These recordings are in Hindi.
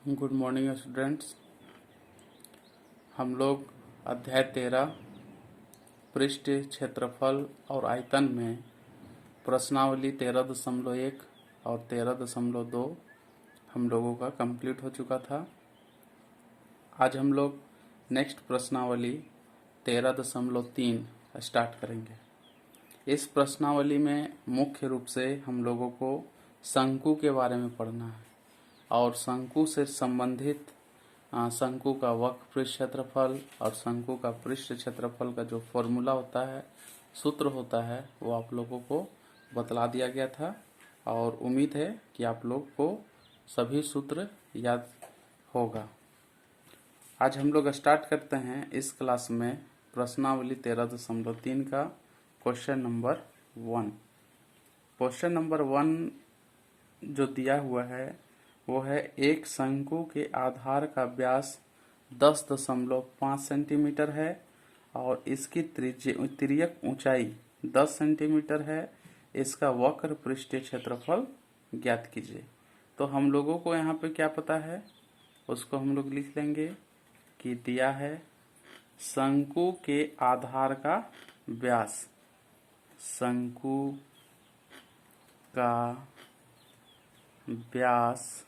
Good morning students. हम लोग अध्याय 13 पृष्ठ क्षेत्रफल और आयतन में प्रश्नावली 13.1 और 13.2 हम लोगों का कंप्लीट हो चुका था। आज हम लोग नेक्स्ट प्रश्नावली 13.3 स्टार्ट करेंगे। इस प्रश्नावली में मुख्य रूप से हम लोगों को शंकु के बारे में पढ़ना है और शंकु से संबंधित शंकु का वक्र पृष्ठ क्षेत्रफल और शंकु का पृष्ठ क्षेत्रफल का जो फॉर्मूला होता है, सूत्र होता है, वो आप लोगों को बतला दिया गया था और उम्मीद है कि आप लोग को सभी सूत्र याद होगा। आज हम लोग स्टार्ट करते हैं इस क्लास में प्रश्नावली 13.3 का क्वेश्चन नंबर 1। क्वेश्चन नंबर 1 जो दिया हुआ है वो है एक शंकु के आधार का व्यास 10.5 सेंटीमीटर है और इसकी तिर्यक ऊंचाई 10 सेंटीमीटर है। इसका वक्र पृष्ठीय क्षेत्रफल ज्ञात कीजिए। तो हम लोगों को यहाँ पे क्या पता है, उसको हम लोग लिख लेंगे कि दिया है शंकु के आधार का व्यास, शंकु का व्यास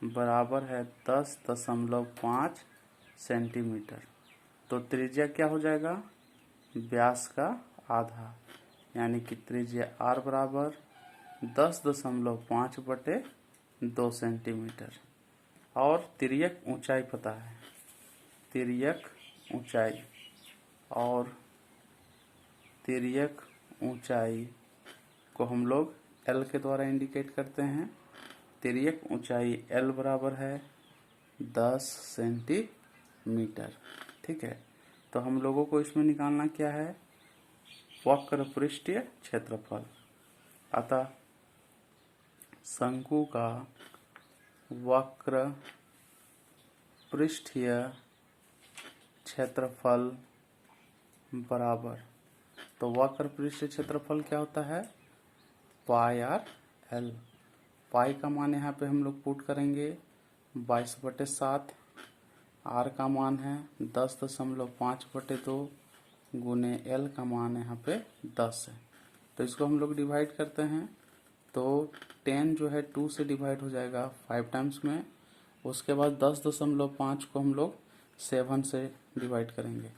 बराबर है 10.5 सेंटीमीटर। तो त्रिज्या क्या हो जाएगा, व्यास का आधा, यानी कि त्रिज्या r बराबर 10.5 बटे 2 सेंटीमीटर। और तिर्यक ऊंचाई पता है, तिर्यक ऊंचाई, और तिर्यक ऊंचाई को हम लोग L के द्वारा इंडिकेट करते हैं। तिर्यक ऊंचाई L बराबर है 10 सेंटीमीटर। ठीक है, तो हम लोगों को इसमें निकालना क्या है, वक्र पृष्ठीय क्षेत्रफल। अतः शंकु का वक्र पृष्ठीय क्षेत्रफल बराबर, तो वक्र पृष्ठीय क्षेत्रफल क्या होता है, पाई आर एल। पाई का मान यहाँ पे हम लोग पुट करेंगे 22/7, आर का मान है 10.5/2 गुने एल का मान यहाँ पे 10 है। तो इसको हम लोग डिवाइड करते हैं तो 10 जो है 2 से डिवाइड हो जाएगा 5 टाइम्स में। उसके बाद 10.5 को हम लोग 7 से डिवाइड करेंगे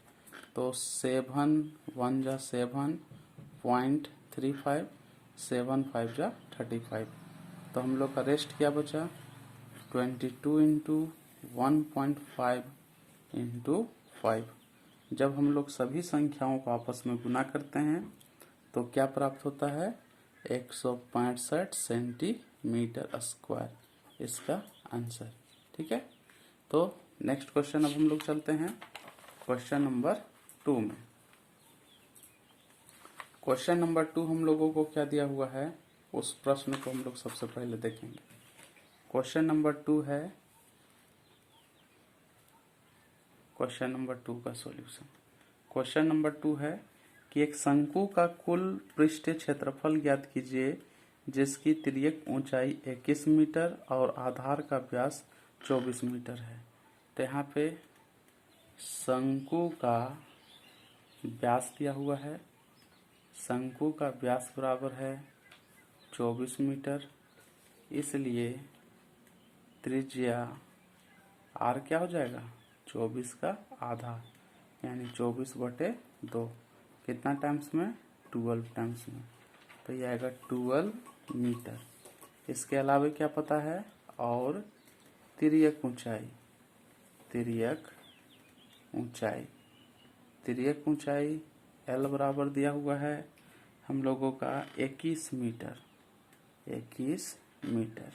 तो 7 1 जा 7.35, 7 5 जा 35। तो हम लोग का रेस्ट क्या बचा, 22 इंटू 1.5 इंटू 5। जब हम लोग सभी संख्याओं को आपस में गुना करते हैं तो क्या प्राप्त होता है, 165 सेंटीमीटर स्क्वायर इसका आंसर। ठीक है, तो नेक्स्ट क्वेश्चन अब हम लोग चलते हैं क्वेश्चन नंबर 2 में। क्वेश्चन नंबर 2 हम लोगों को क्या दिया हुआ है, उस प्रश्न को हम लोग सबसे पहले देखेंगे। क्वेश्चन नंबर 2 है, क्वेश्चन नंबर 2 का सॉल्यूशन। क्वेश्चन नंबर 2 है कि एक शंकु का कुल पृष्ठीय क्षेत्रफल ज्ञात कीजिए जिसकी तिर्यक ऊंचाई 21 मीटर और आधार का व्यास 24 मीटर है। तो यहाँ पे शंकु का व्यास दिया हुआ है, शंकु का व्यास बराबर है 24 मीटर, इसलिए त्रिज्या r क्या हो जाएगा, 24 का आधा, यानी 24/2। कितना टाइम्स में, 12 टाइम्स में, तो यह आएगा 12 मीटर। इसके अलावा क्या पता है, और तिर्यक ऊंचाई, तिर्यक ऊंचाई, तिर्यक ऊंचाई L बराबर दिया हुआ है हम लोगों का 21 मीटर, 21 मीटर।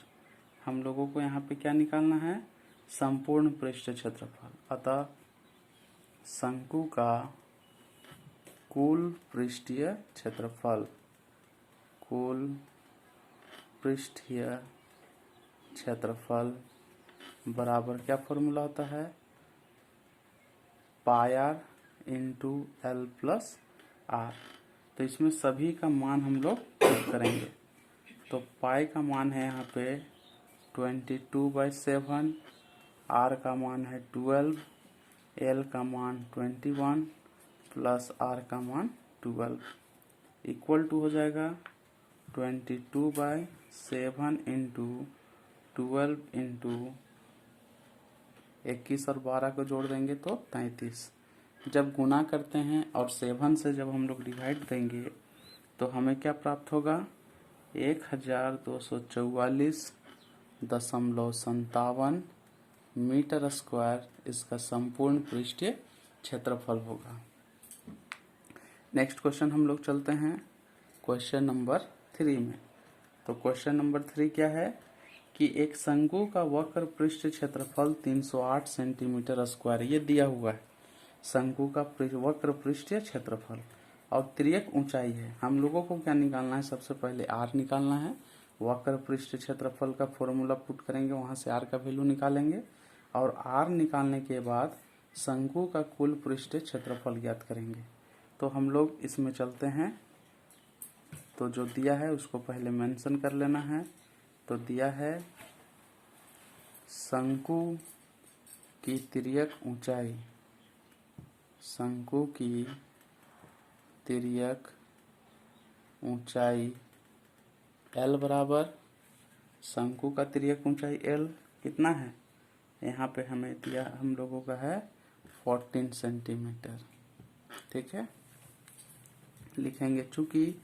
हम लोगों को यहाँ पे क्या निकालना है, संपूर्ण पृष्ठ क्षेत्रफल। अतः शंकु का कुल पृष्ठीय क्षेत्रफल, कुल पृष्ठीय क्षेत्रफल बराबर क्या फॉर्मूला होता है, pi r into l plus r. तो इसमें सभी का मान हम लोग करेंगे। तो पाई का मान है यहाँ पे 22/7 आर का मान है 12, एल का मान 21 प्लस आर का मान 12 इक्वल टू हो जाएगा 22/7 इंटू 12 इंटू 21 और 12 को जोड़ देंगे तो 33। जब गुना करते हैं और 7 से जब हम लोग डिवाइड देंगे तो हमें क्या प्राप्त होगा 1244.57 मीटर स्क्वायर इसका संपूर्ण पृष्ठीय क्षेत्रफल होगा। नेक्स्ट क्वेश्चन हम लोग चलते हैं क्वेश्चन नंबर 3 में। तो क्वेश्चन नंबर 3 क्या है कि एक शंकु का वक्र पृष्ठ क्षेत्रफल 308 सेंटीमीटर स्क्वायर ये दिया हुआ है। शंकु का वक्र पृष्ठीय क्षेत्रफल और तिर्यक ऊंचाई है। हम लोगों को क्या निकालना है, सबसे पहले आर निकालना है। वक्र पृष्ठ क्षेत्रफल का फॉर्मूला पुट करेंगे, वहां से आर का वैल्यू निकालेंगे और आर निकालने के बाद शंकु का कुल पृष्ठीय क्षेत्रफल ज्ञात करेंगे। तो हम लोग इसमें चलते हैं। तो जो दिया है उसको पहले मेंशन कर लेना है। तो दिया है शंकु की तिर्यक ऊंचाई, शंकु की तिर्यक ऊंचाई L बराबर शंकु का तिर्यक ऊंचाई L कितना है, यहाँ पे हमें दिया हम लोगों का है 14 सेंटीमीटर। ठीक है, लिखेंगे चूंकि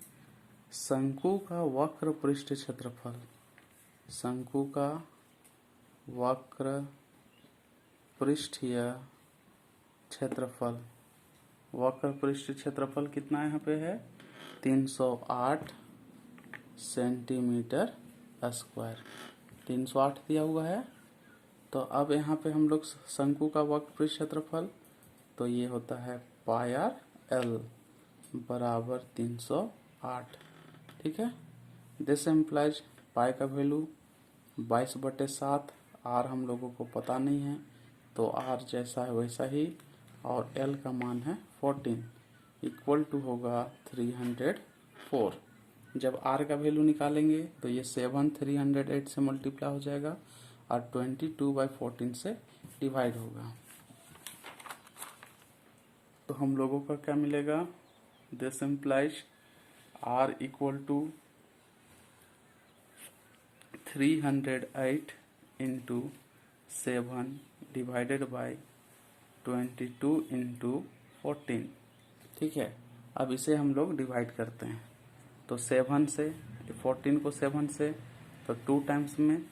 शंकु का वक्र पृष्ठ क्षेत्रफल, शंकु का वक्र पृष्ठीय क्षेत्रफल, वक्र पृष्ठ क्षेत्रफल कितना यहाँ पे है 308 सेंटीमीटर स्क्वायर, 308 दिया हुआ है। तो अब यहाँ पे हम लोग शंकु का वक्र पृष्ठ क्षेत्रफल तो ये होता है पाई आर एल बराबर 308। ठीक है, दिस इम्प्लाइज पाई का वैल्यू 22/7, आर हम लोगों को पता नहीं है तो आर जैसा है वैसा ही, और एल का मान है 14 इक्वल टू होगा 304। जब आर का वैल्यू निकालेंगे तो ये 7 308 से मल्टीप्लाई हो जाएगा और 22/14 से डिवाइड होगा। तो हम लोगों का क्या मिलेगा, this implies are equal to 308 into 7 divided by 22 into 14। ठीक है, अब इसे हम लोग डिवाइड करते हैं। तो 7 से 14 को 7 से तो 2 टाइम्स में,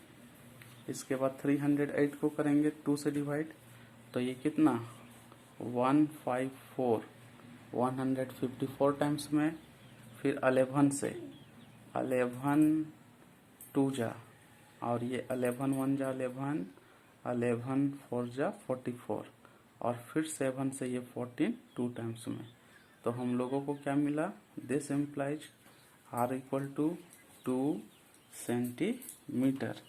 इसके बाद 308 को करेंगे 2 से डिवाइड तो ये कितना 154 टाइम्स में, फिर 11 से 11 2 जा और ये 11 1 जा 11, 11 4 जा 44 और फिर 7 से ये 14 2 टाइम्स में। तो हम लोगों को क्या मिला, this implies are equal to 2 centimetre.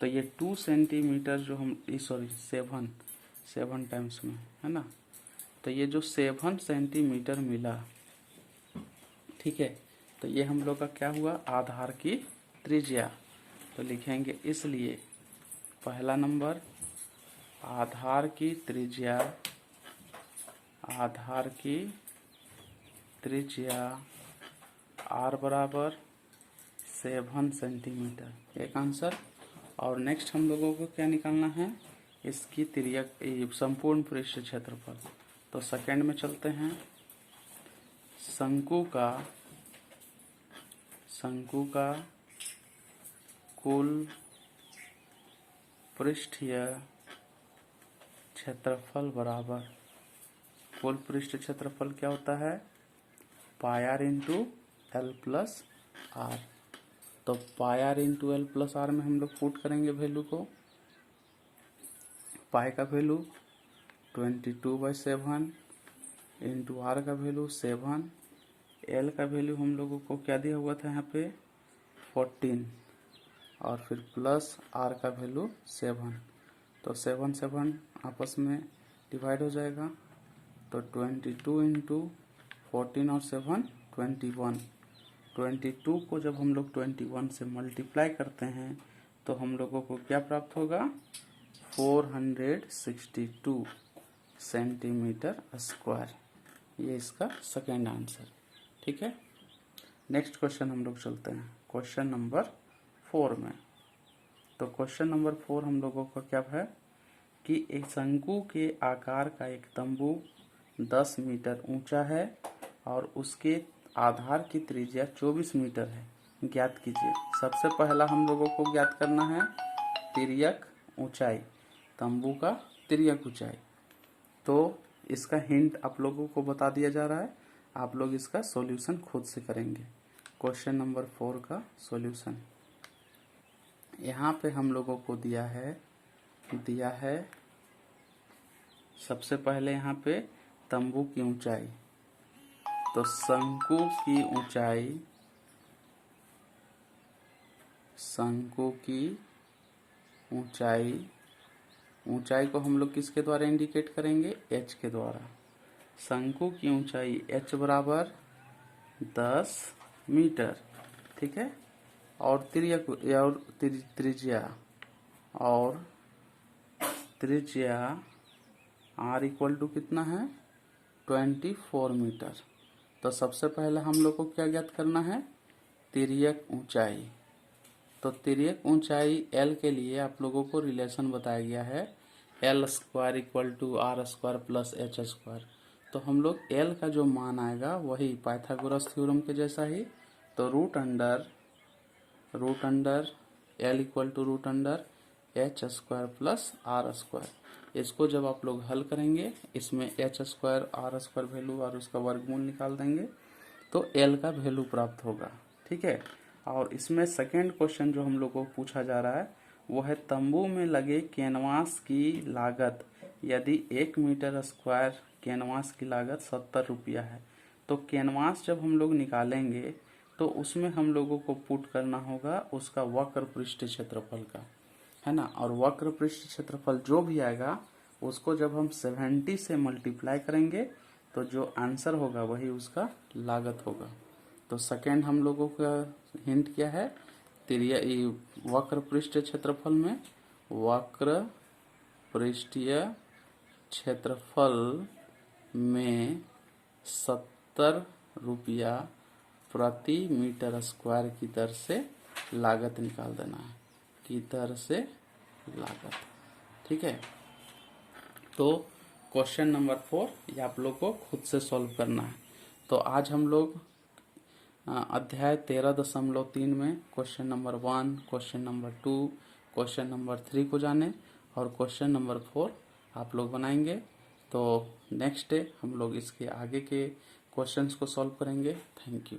तो ये 2 सेंटीमीटर जो हम 7 टाइम्स में है ना, तो ये जो 7 सेंटीमीटर मिला, ठीक है, तो ये हम लोग का क्या हुआ आधार की त्रिज्या। तो लिखेंगे इसलिए पहला नंबर आधार की त्रिज्या, आधार की त्रिज्या आर बराबर 7 सेंटीमीटर, एक आंसर। और नेक्स्ट हम लोगों को क्या निकालना है, इसकी तिर्यक संपूर्ण पृष्ठ क्षेत्रफल। तो सेकंड में चलते हैं। शंकु का कुल पृष्ठीय क्षेत्रफल बराबर, कुल पृष्ठ क्षेत्रफल क्या होता है pi r into l plus r. तो pi r into l plus r में हम लोग पुट करेंगे वैल्यू को। पाई का वैल्यू 22/7 इंटू आर का वैल्यू 7, एल का वैल्यू हम लोगों को क्या दिया हुआ था यहाँ पे 14 और फिर प्लस आर का वैल्यू 7। तो 7 आपस में डिवाइड हो जाएगा तो 22 इंटू 14 और 7 21। 22 को जब हम लोग 21 से मल्टीप्लाई करते हैं तो हम लोगों को क्या प्राप्त होगा 462 सेंटीमीटर स्क्वायर, ये इसका सेकेंड आंसर। ठीक है, नेक्स्ट क्वेश्चन हम लोग चलते हैं क्वेश्चन नंबर 4 में। तो क्वेश्चन नंबर 4 हम लोगों का क्या है कि एक शंकु के आकार का एक तंबू 10 मीटर ऊंचा है और उसके आधार की त्रिज्या 24 मीटर है, ज्ञात कीजिए। सबसे पहला हम लोगों को ज्ञात करना है तिर्यक ऊंचाई, तंबू का तिर्यक ऊंचाई। तो इसका हिंट आप लोगों को बता दिया जा रहा है, आप लोग इसका सॉल्यूशन खुद से करेंगे। क्वेश्चन नंबर 4 का सॉल्यूशन यहाँ पे हम लोगों को दिया है सबसे पहले यहाँ पे तंबू की ऊंचाई। तो शंकु की ऊंचाई को हम लोग किसके द्वारा इंडिकेट करेंगे, h के द्वारा। शंकु की ऊंचाई h बराबर 10 मीटर, ठीक है। और त्रिज्या r इक्वल टू कितना है, 24 मीटर। तो सबसे पहले हम लोग को क्या ज्ञात करना है, तिर्यक ऊंचाई। तो तिर्यक ऊंचाई L के लिए आप लोगों को रिलेशन बताया गया है, L square equal to R square plus H square. तो हम लोग L का जो मान आएगा वही पाइथागोरस थ्योरम के जैसा ही। तो root under L equal to root under H square plus R square. इसको जब आप लोग हल करेंगे, इसमें H square R square value और उसका वर्गमूल निकाल देंगे तो L का वैल्यू प्राप्त होगा, ठीक है। और इसमें सेकेंड क्वेश्चन जो हम लोग को पूछा जा रहा है वो है तंबू में लगे कैनवास की लागत, यदि 1 मीटर स्क्वायर कैनवास की लागत 70 रुपया है। तो कैनवास जब हम लोग निकालेंगे तो उसमें हम लोगों को पुट करना होगा उसका वक्र पृष्ठ क्षेत्रफल का, है ना। और वक्र पृष्ठ क्षेत्रफल जो भी आएगा उसको जब हम 70 से मल्टीप्लाई करेंगे तो जो आंसर होगा वही उसका लागत होगा। तो सेकेंड हम लोगों का हिंट क्या है, वक्र पृष्ठ क्षेत्रफल में वक्र पृष्ठीय क्षेत्रफल में 70 रुपया प्रति मीटर स्क्वायर की दर से लागत निकाल देना है, की दर से लागत, ठीक है। तो क्वेश्चन नंबर 4 ये आप लोग को खुद से सॉल्व करना है। तो आज हम लोग अध्याय 13.3 में question number 1, question number 2, question number 3 को जाने और क्वेश्चन नंबर 4 आप लोग बनाएंगे। तो नेक्स्ट डे हम लोग इसके आगे के क्वेश्चंस को सॉल्व करेंगे। Thank you.